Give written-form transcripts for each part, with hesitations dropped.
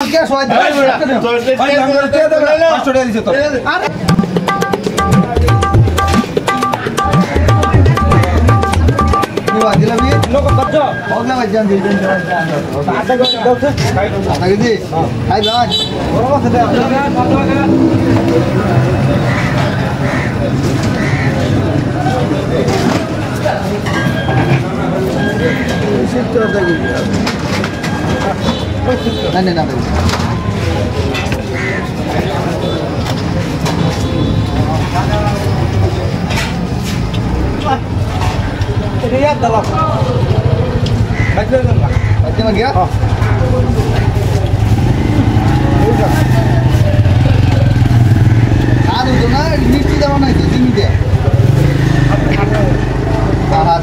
क्या स्वाद है भाई हम करते हैं तो 500 टाका দিছে তো আরে নিবা দিলাবি লোক কত বগলা বাজান দিবেন আটা করে দাও তো আটা দিদি খাই ভাই বড় কথা দে সিস্টেম দেখি नहीं नहीं ini ya dalam baca lagi ya ada tu na mesti dah mana itu sini dia ada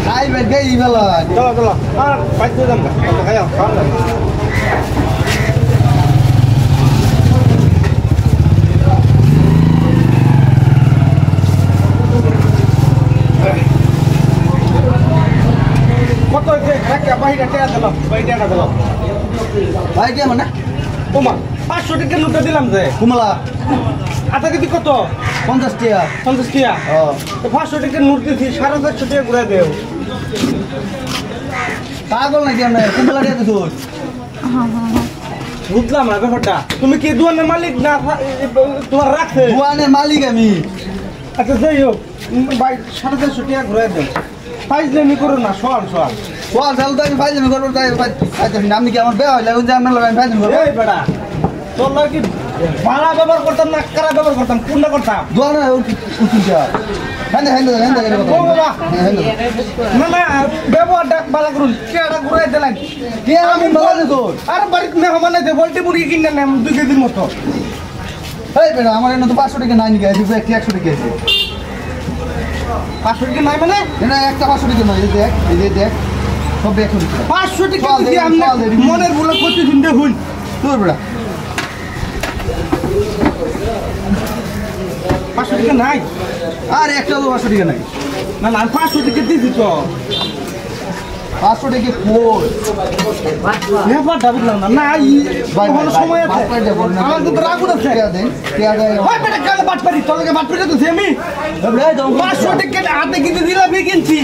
kai bergai bela kalau ah baca dalam kayak ভাই কে মানে ওমা 500 টাকা নোট দিলাম যে কুমলা আটা কি কত 50 টাকা 50 টাকা তো 500 টাকা নোট দিছি 450 টাকা ঘুরে দেও পাগল নাকি আমরা কুমলা দিয়ে দিছো বুঝলাম না ব্যাপারটা তুমি কি দোকানের মালিক না তোমার রাখছে দোকানের মালিক আমি আচ্ছা যাই হোক ভাই 450 টাকা ঘুরে দেও ফাইজলামি করো না সওয়াল তাহলে তো আমি ফাইজলামি করবো তাই আমি কি আমার বেয়া হইলে আমি ফাইজলামি করবো এই বেটা তোর কি ভাড়া ব্যবহার করতাম না কারা ব্যবহার করতাম কোনটা করতাম না ব্যবহারটা ভালো করুন কেটা ঘুরাই দিলেন আমি আর বাড়িতে মেহমান আছে বলতে মুরগি কিনে নেন 2 কেজির মতো এই বেটা আমার এনে তো 500 টাকা নাই নাকি 100 টাকা আছে 500 টাকা নাই মানে না একটা 500 টাকা নয় এই দেখ সব 100 টাকা 500 টাকা দিয়ে আমরা মনের ভুল করতে শুনতে ভুল তোর বড়া 500 টাকা নাই আর একটা 500 টাকা নাই না না 500 টাকা দিছি তো 500 টাকা কই ব্যাপার দাবি না না ভাই সময় আছে আমার তো রাগ উঠছে কে দেয় ওই বেটা কালে বাট পারি তোকে বাট পারি তো আমি 500 টাকা হাতে কিনে দিলাম কিনছি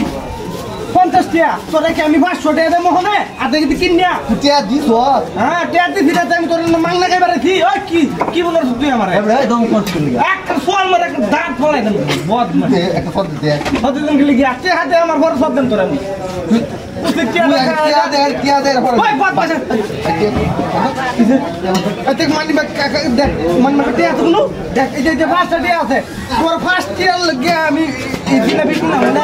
50 টাকা তোরে কি আমি 500 টাকা দেব মহনে হাতে কিনে কিনিয়া টিয়া দিছ হ্যাঁ টিয়া দিছি না আমি তোর মাং লাগাই বারেছি ওই কি বলছ তুই আমারে এই দম করছিস নি একটা সোয়াল মারে একটা দাঁত ফলাই দেন বহুত মানে একটা ফদ দে ফদ দেন কি লাগি আজকে হাতে আমার বড় সব দেন তোর আমি তুই কিয়া দে ওই বাত পাশে এতে মানি বা কাকা দেখ মান মা টিয়া তুনো দেখ এই যে 500 টাকা আছে তোর ফার্স্ট টিয়া লাগে আমি ইদিনা বিকু না মানে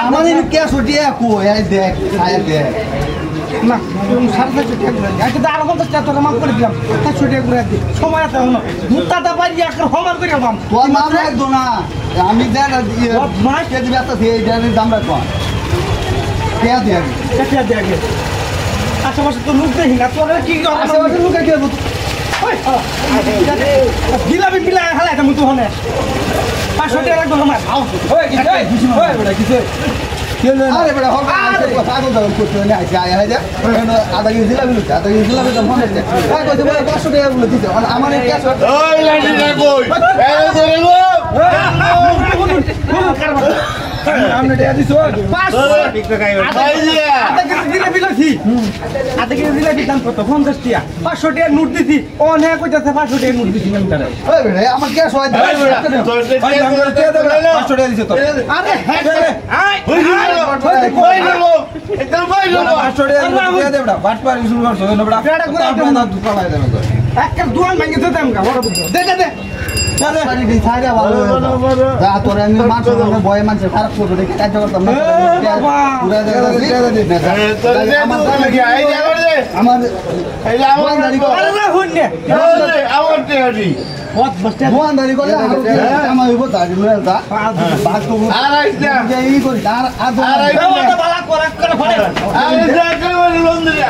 আমার এই কে ছটিয়া কো এই দেখ আয় দেখ না তুমি 450 টাকা করে আজকে 50 টাকা তোকে মাফ করে দিলাম 450 টাকা করে দি সময় আছে হলো মুতাটা পারি একর হমার করে বাম তোর নাম রাখ দো না আমি দেন মাস কে দিবি এত এই জানের দাম রাখ কে দেয়া কে দেয়া গে আশেপাশে তো লোক দেখি না তোর কি আশেপাশে লোক কে ওই দিলাবি বিলা হালা এটা মুতু হনে 500 টাকা রাখবো আমার ওই কিছু ওই বড় কিছু আরে বড় হবে পাগল দাও করতে না আয় আয় যা আদা কি দিলাবি তো মনে আছে কই কই বড় 500 টাকা বলে দিতে আমার এই ক্যাশ ওই লাইন না কই এই ধরে গো আমনে দেয়া দিছো 500 ঠিক টাকা আদা কি দিলাবি লছি আদা কি দিলাবি দাম কত 50 টাকা 500 টাকা নোট দিছি ও না কইতাছে 500 টাকা নোট দিছি আমি তারে ওই বেটা আমার ক্যাশ হয় 500 টাকা দিছো তো আরে হ্যাঁ কই গেল একদম কই গেল 500 টাকা দিয়ে দে বেটা বাট পারি শুরু করছো না বেটা পেড়া করে আপনার দুধ পালাই দেবে তো একটা দুয়ান ভাঙে দিতে আমকা বড় বুঝছো দে চলে পারি দি ছাড়া ভালো যা তোরে আমি মাছ বয় মাছ খারাপ করব দেখি কাজ করতাম না পুরো জায়গা আমার দাম কি আই যা করে দে আমার এই যে আমার দাড়ি কর আরে না হুন নে আমার টেডি বহুত বস্তে দোয়ান দাড়ি করে আমার হইব দাড়ি লইতা ভাগ তো আর আইছা এই করি আর আর বালা করা করে ফড়ে আরে যা করে লোন দিয়া